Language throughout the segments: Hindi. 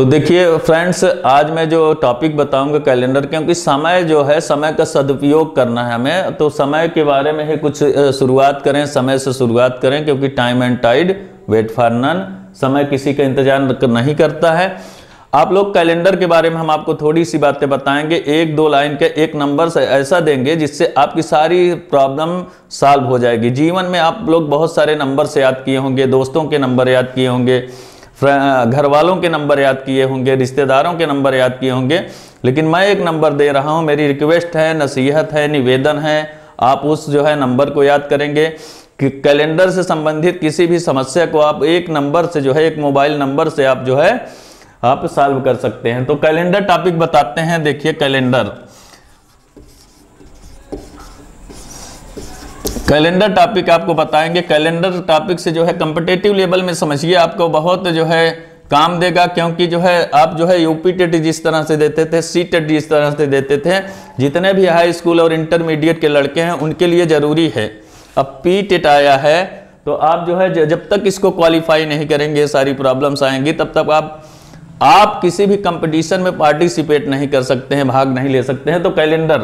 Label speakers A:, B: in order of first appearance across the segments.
A: तो देखिए फ्रेंड्स, आज मैं जो टॉपिक बताऊंगा कैलेंडर, क्योंकि समय जो है, समय का सदुपयोग करना है हमें, तो समय के बारे में ही कुछ शुरुआत करें, समय से शुरुआत करें, क्योंकि time and tide wait for none, समय किसी का इंतजार नहीं करता है। आप लोग कैलेंडर के बारे में हम आपको थोड़ी सी बातें बताएंगे, एक दो लाइन के एक नंबर से ऐसा देंगे जिससे आपकी सारी प्रॉब्लम सॉल्व हो जाएगी। जीवन में आप लोग बहुत सारे नंबर से याद किए होंगे, दोस्तों के नंबर याद किए होंगे, घर वालों के नंबर याद किए होंगे, रिश्तेदारों के नंबर याद किए होंगे, लेकिन मैं एक नंबर दे रहा हूं, मेरी रिक्वेस्ट है, नसीहत है, निवेदन है, आप उस जो है नंबर को याद करेंगे कि कैलेंडर से संबंधित किसी भी समस्या को आप एक नंबर से जो है, एक मोबाइल नंबर से आप जो है आप सॉल्व कर सकते हैं। तो कैलेंडर टॉपिक बताते हैं। देखिए कैलेंडर टॉपिक आपको बताएंगे। कैलेंडर टॉपिक से जो है कॉम्पिटिटिव लेवल में समझिए, आपको बहुत जो है काम देगा, क्योंकि जो है आप जो है यूपी टेट जिस तरह से देते थे, सी टेट जिस तरह से देते थे, जितने भी हाई स्कूल और इंटरमीडिएट के लड़के हैं उनके लिए जरूरी है। अब पी टेट आया है तो आप जो है जब तक इसको क्वालिफाई नहीं करेंगे सारी प्रॉब्लम्स आएंगी, तब तक आप किसी भी कंपटीशन में पार्टिसिपेट नहीं कर सकते हैं, भाग नहीं ले सकते हैं। तो कैलेंडर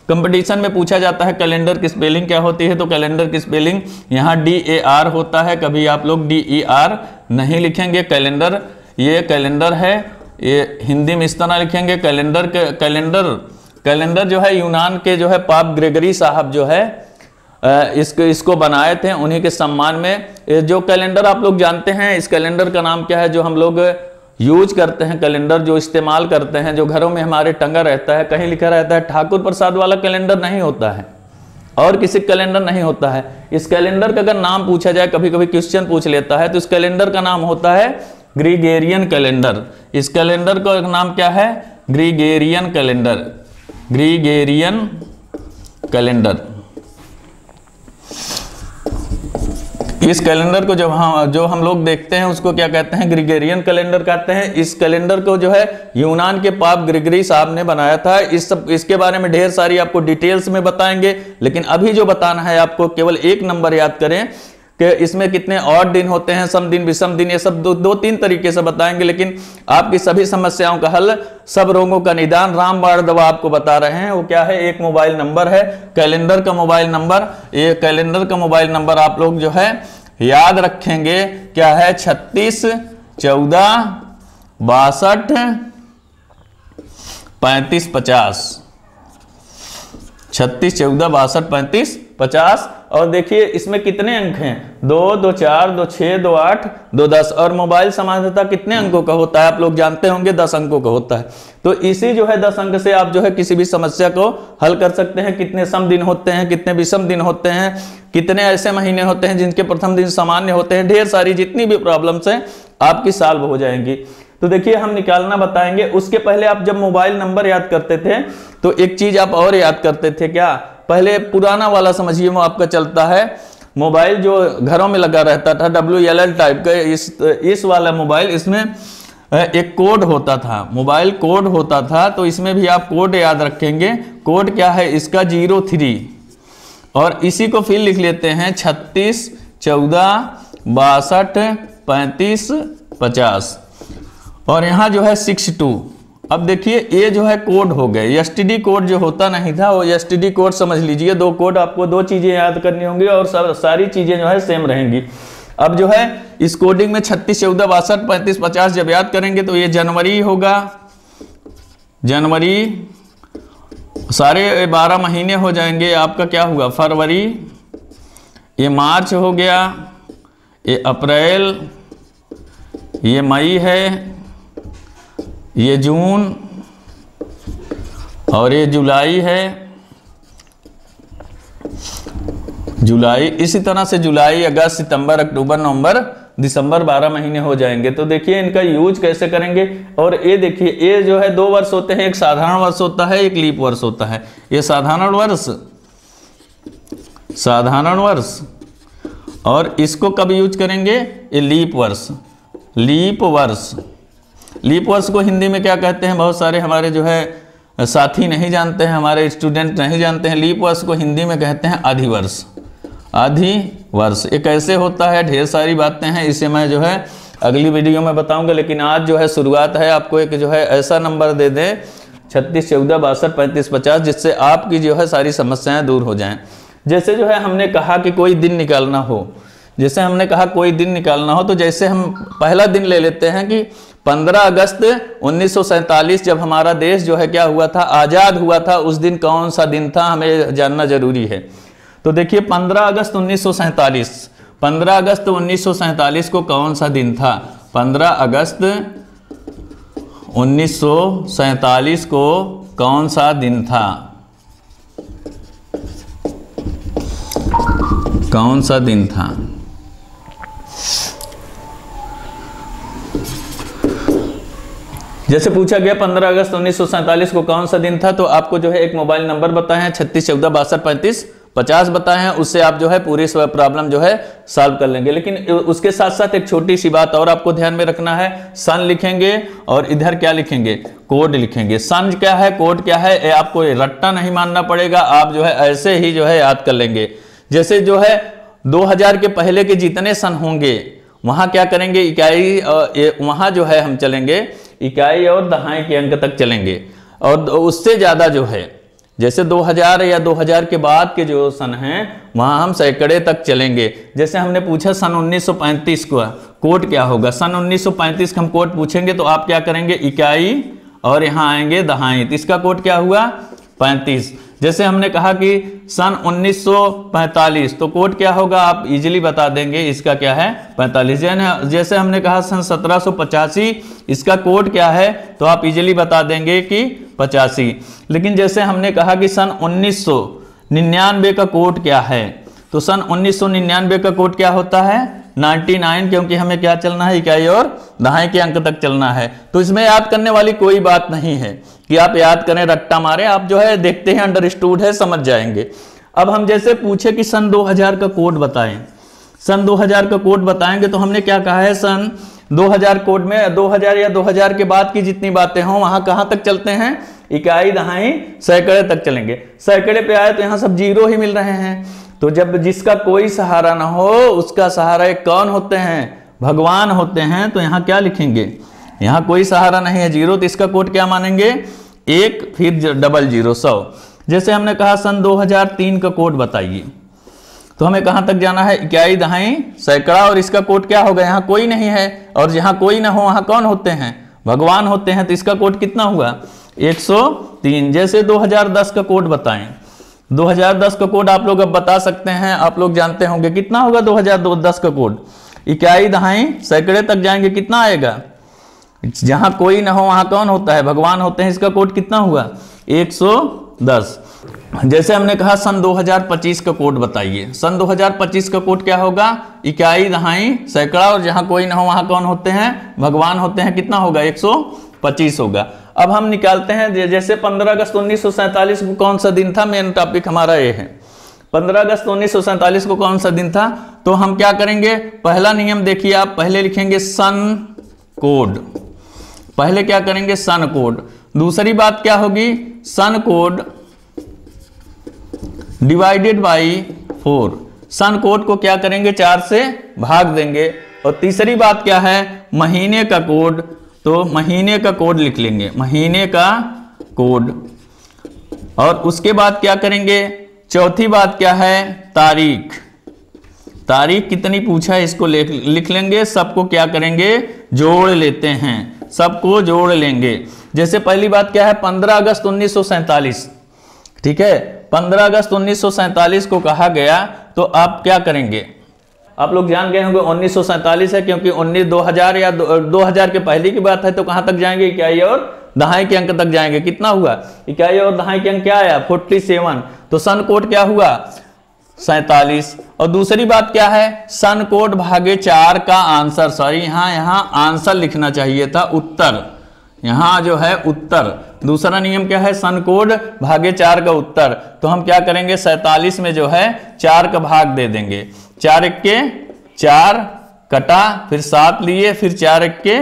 A: कंपटीशन में पूछा जाता है कैलेंडर की स्पेलिंग क्या होती है, तो कैलेंडर की स्पेलिंग यहाँ DAR होता है, कभी आप लोग DER नहीं लिखेंगे। कैलेंडर, ये कैलेंडर है, ये हिंदी में इस तरह लिखेंगे कैलेंडर जो है यूनान के जो है पाप ग्रेगरी साहब जो है इसको बनाए थे, उन्हीं के सम्मान में। जो कैलेंडर आप लोग जानते हैं, इस कैलेंडर का नाम क्या है, जो हम लोग यूज करते हैं, कैलेंडर जो इस्तेमाल करते हैं, जो घरों में हमारे टंगा रहता है, कहीं लिखा रहता है, ठाकुर प्रसाद वाला कैलेंडर नहीं होता है और किसी कैलेंडर नहीं होता है। इस कैलेंडर का अगर नाम पूछा जाए, कभी कभी क्वेश्चन पूछ लेता है, तो इस कैलेंडर का नाम होता है ग्रीगेरियन कैलेंडर। इस कैलेंडर का नाम क्या है, ग्रीगेरियन कैलेंडर, ग्रीगेरियन कैलेंडर। इस कैलेंडर को जो हम लोग देखते हैं उसको क्या कहते हैं, ग्रीगेरियन कैलेंडर कहते हैं। इस कैलेंडर को जो है यूनान के पाप ग्रेगरी साहब ने बनाया था। इसके बारे में ढेर सारी आपको डिटेल्स में बताएंगे, लेकिन अभी जो बताना है आपको, केवल एक नंबर याद करें कि इसमें कितने ऑड दिन होते हैं, सम दिन, विषम दिन, ये सब दो तीन तरीके से बताएंगे, लेकिन आपकी सभी समस्याओं का हल, सब रोगों का निदान, रामबाण दवा आपको बता रहे हैं। वो क्या है, एक मोबाइल नंबर है, कैलेंडर का मोबाइल नंबर। ये कैलेंडर का मोबाइल नंबर आप लोग जो है याद रखेंगे, क्या है, 36 14 62 35 50, 36 14 62 35 50। और देखिए इसमें कितने अंक हैं, 2 2 4 2 6 2 8 2 10। और मोबाइल समाधानता कितने अंकों का होता है, आप लोग जानते होंगे, 10 अंकों का होता है। तो इसी जो है 10 अंक से आप जो है किसी भी समस्या को हल कर सकते हैं। कितने सम दिन होते हैं, कितने विषम दिन होते हैं, कितने ऐसे महीने होते हैं जिनके प्रथम दिन सामान्य होते हैं, ढेर सारी जितनी भी प्रॉब्लम्स हैं आपकी सॉल्व हो जाएंगी। तो देखिए हम निकालना बताएंगे। उसके पहले आप जब मोबाइल नंबर याद करते थे तो एक चीज आप और याद करते थे, क्या, पहले पुराना वाला समझिए, वो आपका चलता है मोबाइल जो घरों में लगा रहता था, WLL टाइप का, इस वाला मोबाइल, इसमें एक कोड होता था, मोबाइल कोड होता था। तो इसमें भी आप कोड याद रखेंगे। कोड क्या है इसका, 03, और इसी को फिर लिख लेते हैं 36 14 62 35 50, और यहाँ जो है 62। अब देखिए ये जो है कोड हो गए, STD कोड जो होता नहीं था वो STD कोड समझ लीजिए। दो कोड, आपको दो चीजें याद करनी होंगी और सारी चीजें जो है सेम रहेंगी। अब जो है इस कोडिंग में 36 14 62 35 50 जब याद करेंगे तो ये जनवरी होगा, जनवरी, सारे 12 महीने हो जाएंगे। आपका क्या हुआ, फरवरी, ये मार्च हो गया, ये अप्रैल, ये मई है, ये जून, और ये जुलाई है, जुलाई। इसी तरह से जुलाई, अगस्त, सितंबर, अक्टूबर, नवंबर, दिसंबर, 12 महीने हो जाएंगे। तो देखिए इनका यूज कैसे करेंगे। और ये देखिए, ये जो है 2 वर्ष होते हैं, एक साधारण वर्ष होता है, एक लीप वर्ष होता है। ये साधारण वर्ष, साधारण वर्ष, और इसको कब यूज करेंगे, ये लीप वर्ष, लीप वर्ष। लीप वर्ष को हिंदी में क्या कहते हैं, बहुत सारे हमारे जो है साथी नहीं जानते हैं, हमारे स्टूडेंट नहीं जानते हैं। लीप वर्ष को हिंदी में कहते हैं अधिवर्ष, अधिवर्ष। ये कैसे होता है, ढेर सारी बातें हैं, इसे मैं जो है अगली वीडियो में बताऊंगा, लेकिन आज जो है शुरुआत है, आपको एक जो है ऐसा नंबर दे दें 36 14 62 35 50, जिससे आपकी जो है सारी समस्याएं दूर हो जाएं। जैसे जो है हमने कहा कि कोई दिन निकालना हो, जैसे हमने कहा कोई दिन निकालना हो, तो जैसे हम पहला दिन ले लेते हैं कि 15 अगस्त 1947 जब हमारा देश जो है क्या हुआ था, आज़ाद हुआ था, उस दिन कौन सा दिन था, हमें जानना जरूरी है। तो देखिए 15 अगस्त 1947, 15 अगस्त 1947 को कौन सा दिन था? 15 अगस्त 1947 को कौन सा दिन था? कौन सा दिन था? जैसे पूछा गया 15 अगस्त 1947 को कौन सा दिन था, तो आपको जो है एक मोबाइल नंबर बताए हैं 36 14 62 35 50 बताए हैं, उससे आप जो है पूरी प्रॉब्लम जो है सॉल्व कर लेंगे। लेकिन उसके साथ साथ एक छोटी सी बात और आपको ध्यान में रखना है, सन लिखेंगे और इधर क्या लिखेंगे? कोड लिखेंगे। सन क्या है, कोड क्या है, ये आपको रट्टा नहीं मानना पड़ेगा, आप जो है ऐसे ही जो है याद कर लेंगे। जैसे जो है 2000 के पहले के जितने सन होंगे वहां क्या करेंगे? इकाई, वहां जो है हम चलेंगे इकाई और दहाई के अंक तक चलेंगे, और उससे ज्यादा जो है जैसे 2000 या 2000 के बाद के जो सन हैं वहां हम सैकड़े तक चलेंगे। जैसे हमने पूछा सन 1935 का कोड क्या होगा, सन 1935 का हम कोड पूछेंगे तो आप क्या करेंगे? इकाई और यहाँ आएंगे दहाई, तो इसका कोड क्या हुआ? 35। जैसे हमने कहा कि सन 1945 तो कोड क्या होगा? आप इजीली बता देंगे, इसका क्या है? 45। जैसे हमने कहा सन 1785, इसका कोड क्या है? तो आप इजीली बता देंगे कि 85। लेकिन जैसे हमने कहा कि सन 1999 का कोड क्या है, तो सन 1999 का कोड क्या होता है? 99, क्योंकि हमें क्या चलना है? इकाई और दहाई के अंक तक चलना है। तो इसमें याद करने वाली कोई बात नहीं है कि आप याद करें, रट्टा मारे, आप जो है देखते हैं, अंडरस्टूड है, समझ जाएंगे। अब हम जैसे पूछे कि सन 2000 का कोड बताएं, सन 2000 का कोड बताएंगे तो हमने क्या कहा है? सन 2000 कोड में 2000 या 2000 के बाद की जितनी बातें हों वहां कहां तक चलते हैं? इकाई दहाई सैकड़े तक चलेंगे। सैकड़े पे आए तो यहाँ सब जीरो ही मिल रहे हैं, तो जब जिसका कोई सहारा ना हो उसका सहारा एक कौन होते हैं? भगवान होते हैं। तो यहाँ क्या लिखेंगे? यहाँ कोई सहारा नहीं है, जीरो, तो इसका कोड क्या मानेंगे? 1 फिर 00 100। जैसे हमने कहा सन 2003 का कोड बताइए, तो हमें कहां तक जाना है? इकाई दहाई सैकड़ा, और इसका कोड क्या होगा? यहाँ कोई नहीं है, और जहां कोई ना हो वहां कौन होते हैं? भगवान होते हैं, तो इसका कोड कितना हुआ? 103। जैसे 2010 का कोड बताएं, 2010 का कोड आप लोग अब बता सकते हैं, आप लोग जानते होंगे, कितना होगा 2010 का कोड? इकाई दहाई सैकड़े तक जाएंगे, कितना आएगा? जहां कोई ना हो वहां कौन होता है? भगवान होते हैं, इसका कोड कितना हुआ? 110। जैसे हमने कहा सन 2025 का कोड बताइए, सन 2025 का कोड क्या होगा? इकाई दहाई सैकड़ा, और जहां कोई ना हो वहां कौन होते हैं? भगवान होते हैं, कितना होगा? 125 होगा। अब हम निकालते हैं, जैसे 15 अगस्त 1947 को कौन सा दिन था? मेन टॉपिक हमारा ये है, 15 अगस्त 1947 को कौन सा दिन था? तो हम क्या करेंगे? पहला नियम देखिए, आप पहले लिखेंगे सन कोड, पहले क्या करेंगे? Sun code. दूसरी बात क्या होगी? Sun code divided by 4। Sun code को क्या करेंगे? 4 से भाग देंगे। और तीसरी बात क्या है? महीने का कोड, तो महीने का कोड लिख लेंगे, महीने का कोड। और उसके बाद क्या करेंगे? चौथी बात क्या है? तारीख। तारीख कितनी पूछा है इसको लिख लेंगे। सबको क्या करेंगे? जोड़ लेते हैं, सबको जोड़ लेंगे। जैसे पहली बात क्या है? 15 अगस्त 1947, ठीक है, 15 अगस्त 1947 को कहा गया, तो आप क्या करेंगे? आप लोग जान गए होंगे 1947 है, क्योंकि 2000 या 2000 के पहले की बात है, तो कहां तक जाएंगे? इकाई और दहाई के अंक तक जाएंगे। कितना हुआ? इकाई और दहाई के अंक क्या आया? 47। तो सन कोड क्या हुआ? 47। और दूसरी बात क्या है? सन कोड भागे 4 का आंसर, सॉरी यहाँ आंसर लिखना चाहिए था, उत्तर, यहाँ जो है उत्तर। दूसरा नियम क्या है? सन कोड भागे 4 का उत्तर। तो हम क्या करेंगे? 47 में जो है 4 का भाग दे देंगे। 4 एक्के 4 कटा, फिर 7 लिए, फिर 4 एक्के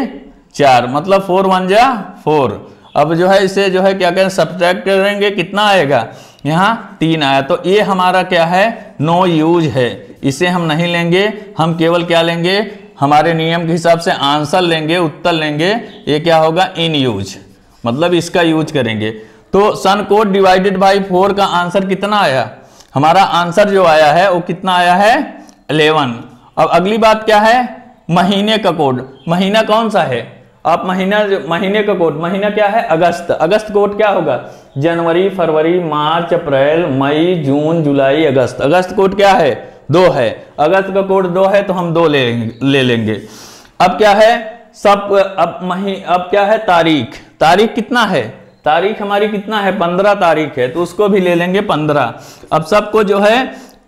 A: 4, मतलब 4 1 जा 4। अब जो है इसे जो है क्या करें? सब्ट्रैक्ट करेंगे, कितना आएगा? यहाँ 3 आया। तो ये हमारा क्या है? नो यूज है, इसे हम नहीं लेंगे। हम केवल क्या लेंगे? हमारे नियम के हिसाब से आंसर लेंगे, उत्तर लेंगे, ये क्या होगा, इन यूज, मतलब इसका यूज करेंगे। तो सन कोड डिवाइडेड बाई 4 का आंसर कितना आया, हमारा आंसर जो आया है वो कितना आया है, 11। अब अगली बात क्या है, महीने का कोड। महीना कौन सा है, आप महीने का कोड, महीना क्या है, अगस्त। अगस्त कोड क्या होगा, जनवरी, फरवरी, मार्च, अप्रैल, मई, जून, जुलाई, अगस्त। अगस्त कोड क्या है, 2 है। अगस्त का कोड 2 है तो हम 2 ले लेंगे। अब क्या है, अब क्या है, तारीख। तारीख कितना है, तारीख हमारी कितना है, 15 तारीख है, तो उसको भी ले लेंगे 15। अब सबको जो है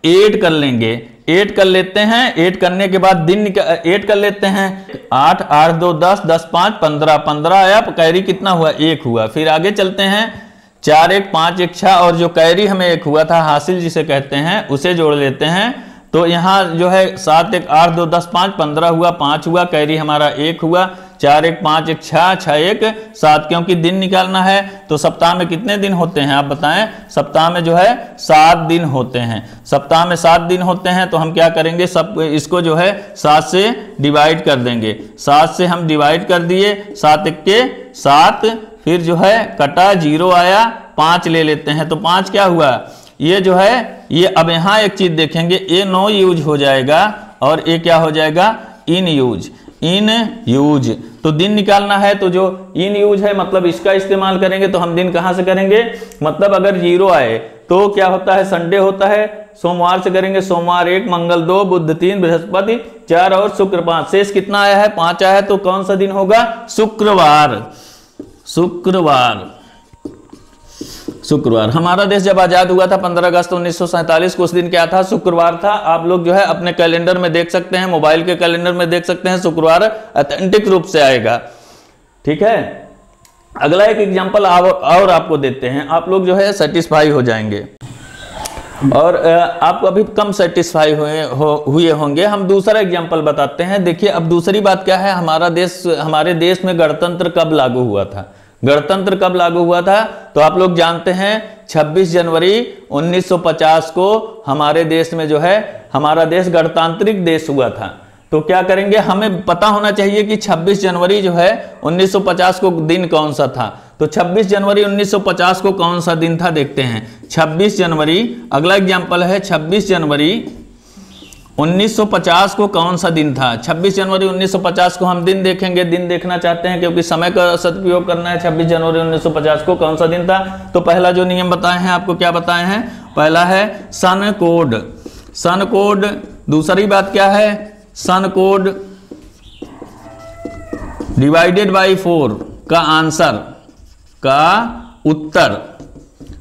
A: ऐड कर लेंगे, ऐड कर लेते हैं। ऐड करने के बाद दिन ऐड कर लेते हैं, 8, 8, 2, 10, 10, 5, 15, 15 आया, कैरी कितना हुआ, 1 हुआ। फिर आगे चलते हैं, 4, 1, 5, 1, 6, और जो कैरी हमें 1 हुआ था, हासिल जिसे कहते हैं, उसे जोड़ लेते हैं। तो यहाँ जो है 7, 1, 8, 2, 10, 5, 15 हुआ, 5 हुआ, कैरी हमारा 1 हुआ। 4, 1, 5, 1, 6, 6, 1, 7, क्योंकि दिन निकालना है। तो सप्ताह में कितने दिन होते हैं आप बताएं, सप्ताह में जो है 7 दिन होते हैं। सप्ताह में 7 दिन होते हैं, तो हम क्या करेंगे, सब इसको जो है 7 से डिवाइड कर देंगे। 7 से हम डिवाइड कर दिए, 7 1 के 7, फिर जो है कटा, 0 आया, 5 ले लेते हैं, तो 5 क्या हुआ, ये जो है, ये अब यहाँ एक चीज देखेंगे, ये नो यूज हो जाएगा और ये क्या हो जाएगा, इन यूज। इन यूज, तो दिन निकालना है, तो जो इन यूज है मतलब इसका इस्तेमाल करेंगे। तो हम दिन कहां से करेंगे, मतलब अगर 0 आए तो क्या होता है, संडे होता है, सोमवार से करेंगे, सोमवार 1, मंगल 2, बुध 3, बृहस्पति 4 और शुक्र 5। शेष कितना आया है, 5 आया है, तो कौन सा दिन होगा, शुक्रवार। शुक्रवार, शुक्रवार। हमारा देश जब आजाद हुआ था 15 अगस्त 1947 को, उस दिन क्या था, शुक्रवार था। आप लोग जो है अपने कैलेंडर में देख सकते हैं, मोबाइल के कैलेंडर में देख सकते हैं, शुक्रवार ऑथेंटिक रूप से आएगा। ठीक है, अगला एक एग्जांपल और आपको देते हैं, आप लोग जो है सेटिस्फाई हो जाएंगे और आप अभी कम सेटिस्फाई हुए होंगे। हम दूसरा एग्जांपल बताते हैं। देखिए अब दूसरी बात क्या है, हमारे देश में गणतंत्र कब लागू हुआ था। गणतंत्र कब लागू हुआ था, तो आप लोग जानते हैं 26 जनवरी 1950 को हमारे देश में जो है, हमारा देश गणतांत्रिक देश हुआ था। तो क्या करेंगे, हमें पता होना चाहिए कि 26 जनवरी जो है 1950 को दिन कौन सा था। तो 26 जनवरी 1950 को कौन सा दिन था, देखते हैं। 26 जनवरी, अगला एग्जाम्पल है 26 जनवरी 1950 को कौन सा दिन था। 26 जनवरी 1950 को हम दिन देखेंगे, दिन देखना चाहते हैं क्योंकि समय का सदुपयोग करना है। 26 जनवरी 1950 को कौन सा दिन था, तो पहला जो नियम बताए हैं आपको, क्या बताए हैं, पहला है सन कोड। सन कोड, दूसरी बात क्या है, सन कोड डिवाइडेड बाई 4 का आंसर का उत्तर,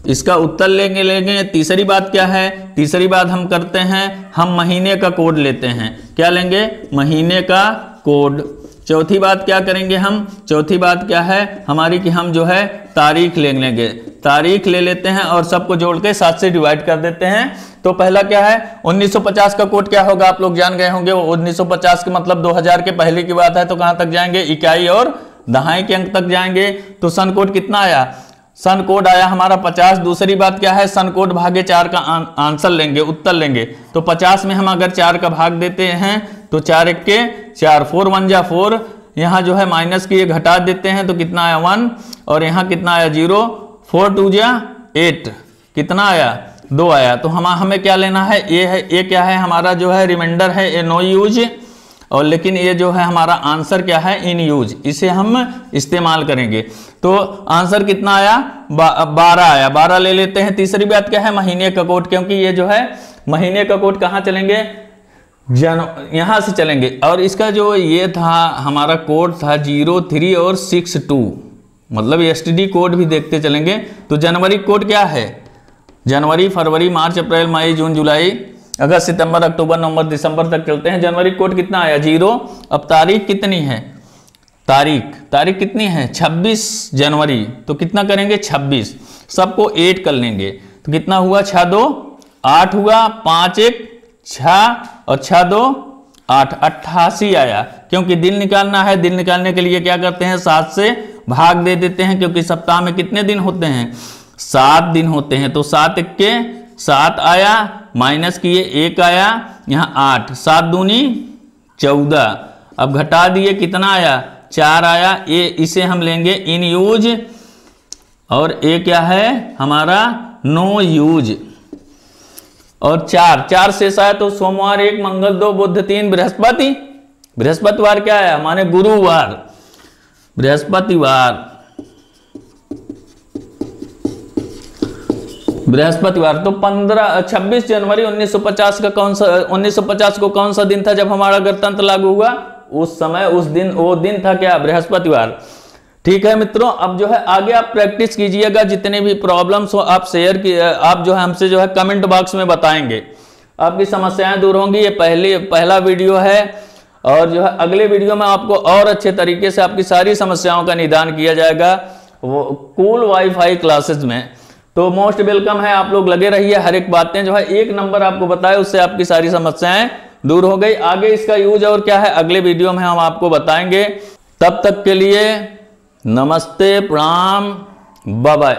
A: इसका उत्तर लेंगे। तीसरी बात क्या है, तीसरी बात हम करते हैं, हम महीने का कोड लेते हैं। क्या लेंगे, महीने का कोड। चौथी बात क्या करेंगे हम, चौथी बात क्या है हमारी, कि हम जो है तारीख ले लेंगे। तारीख ले लेते हैं और सबको जोड़ के 7 से डिवाइड कर देते हैं। तो पहला क्या है, 1950 का कोड क्या होगा, आप लोग जान गए होंगे। 1950 के मतलब 2000 के पहले की बात है, तो कहां तक जाएंगे, इकाई और दहाई के अंक तक जाएंगे। तो सन कोड कितना आया, सन कोड आया हमारा 50। दूसरी बात क्या है, सन कोड भागे 4 का आंसर लेंगे, उत्तर लेंगे। तो 50 में हम अगर 4 का भाग देते हैं तो 4 1 के 4, 4 1 जा 4, यहाँ जो है माइनस की घटा देते हैं तो कितना आया 1, और यहाँ कितना आया 0, 4 2 जा 8, कितना आया 2 आया। तो हमें क्या लेना है, ये क्या है हमारा जो है रिमाइंडर है, ये नो यूज, और लेकिन ये जो है हमारा आंसर क्या है, इन यूज, इसे हम इस्तेमाल करेंगे। तो आंसर कितना आया, 12 आया, 12 ले लेते हैं। तीसरी बात क्या है, महीने का कोड, क्योंकि ये जो है महीने का कोड कहाँ चलेंगे, यहां से चलेंगे। और इसका जो ये था हमारा कोड था 03 और 62, मतलब एसटीडी कोड भी देखते चलेंगे। तो जनवरी कोड क्या है, जनवरी, फरवरी, मार्च, अप्रैल, मई, जून, जुलाई, अगस्त, सितंबर, अक्टूबर, नवंबर, दिसंबर तक चलते हैं। जनवरी कोड कितना आया 0। अब तारीख कितनी है, तारीख कितनी है 26 जनवरी, तो कितना करेंगे 26, सबको 8 कर लेंगे। तो कितना हुआ 6 2 8 हुआ, 5 1 6 और 6 2 8, 88 आया। क्योंकि दिन निकालना है, दिन निकालने के लिए क्या करते हैं 7 से भाग दे देते हैं, क्योंकि सप्ताह में कितने दिन होते हैं 7 दिन होते हैं। तो 7 1 के 7 आया, माइनस किए 1 आया, यहाँ 8, 7 दूनी 14, अब घटा दिए, कितना आया 4 आया। ये इसे हम लेंगे इन यूज, और ये क्या है हमारा नो यूज। और 4 शेष आया तो सोमवार 1, मंगल 2, बुध 3, बृहस्पति। बृहस्पतिवार क्या है माने गुरुवार, बृहस्पतिवार, बृहस्पतिवार। तो 26 जनवरी 1950 का कौन सा 1950 को कौन सा दिन था जब हमारा गणतंत्र लागू हुआ? उस समय उस दिन वो दिन था क्या? बृहस्पतिवार। ठीक है मित्रों, अब जो है आगे आप प्रैक्टिस कीजिएगा, जितने भी प्रॉब्लम्स हो आप शेयर की, आप जो है हमसे जो है कमेंट बॉक्स में बताएंगे, आपकी समस्याएं दूर होंगी। ये पहला वीडियो है, और जो है अगले वीडियो में आपको और अच्छे तरीके से आपकी सारी समस्याओं का निदान किया जाएगा वो कूल वाईफाई क्लासेस में। तो मोस्ट वेलकम है, आप लोग लगे रहिए। हर एक बातें जो है 1 नंबर आपको बताए, उससे आपकी सारी समस्याएं दूर हो गई। आगे इसका यूज और क्या है अगले वीडियो में हम आपको बताएंगे। तब तक के लिए नमस्ते, प्रणाम, बाय बाय।